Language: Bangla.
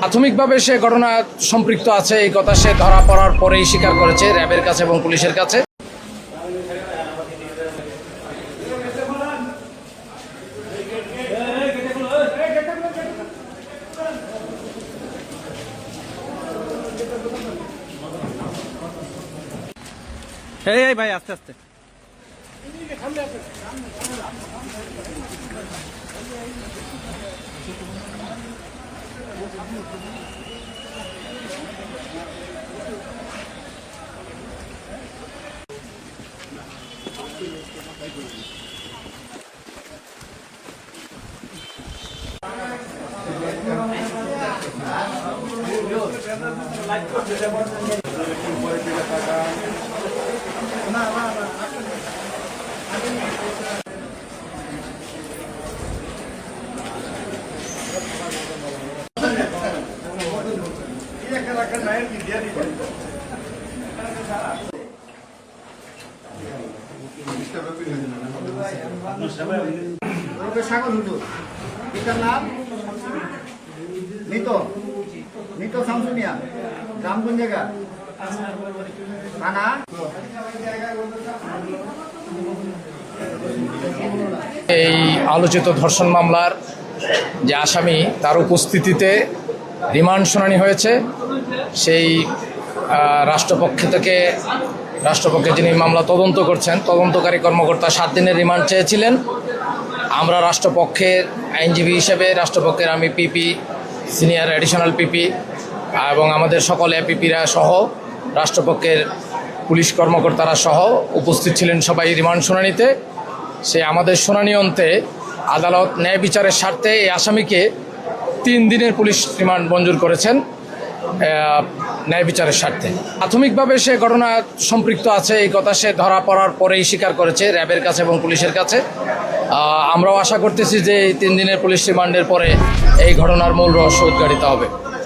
প্রাথমিকভাবে সে ঘটনা সম্পৃক্ত আছে এই কথা সে ধরা পড়ার পরেই স্বীকার করেছে র্যাবের কাছে এবং পুলিশের কাছে। এই ভাই আস্তে আস্তে। সাগর হুজুর পিতার নাম নিত শামসুনিয়া, গ্রাম কোন জায়গা, থানা। এই আলোচিত ধর্ষণ মামলার যে আসামি তার উপস্থিতিতে রিমান্ড শুনানি হয়েছে। সেই রাষ্ট্রপক্ষে যিনি মামলা তদন্ত করছেন তদন্তকারী কর্মকর্তা 7 দিনের রিমান্ড চেয়েছিলেন। আমরা রাষ্ট্রপক্ষের আইনজীবী হিসেবে রাষ্ট্রপক্ষের আমি পিপি, সিনিয়র অ্যাডিশনাল পিপি এবং আমাদের সকল এপিপিরা সহ রাষ্ট্রপক্ষের পুলিশ কর্মকর্তারা সহ উপস্থিত ছিলেন সবাই রিমান্ড শুনানিতে। সে আমাদের শুনানি অন্তে আদালত ন্যায় বিচারের স্বার্থে এই আসামিকে 3 দিনের পুলিশ রিমান্ড মঞ্জুর করেছেন ন্যায় বিচারের স্বার্থে। প্রাথমিকভাবে সে ঘটনা সম্পৃক্ত আছে এই কথা সে ধরা পড়ার পরেই স্বীকার করেছে র্যাবের কাছে এবং পুলিশের কাছে। আমরাও আশা করতেছি যে এই 3 দিনের পুলিশ রিমান্ডের পরে এই ঘটনার মূল রহস্য উদ্ঘাটিত হবে।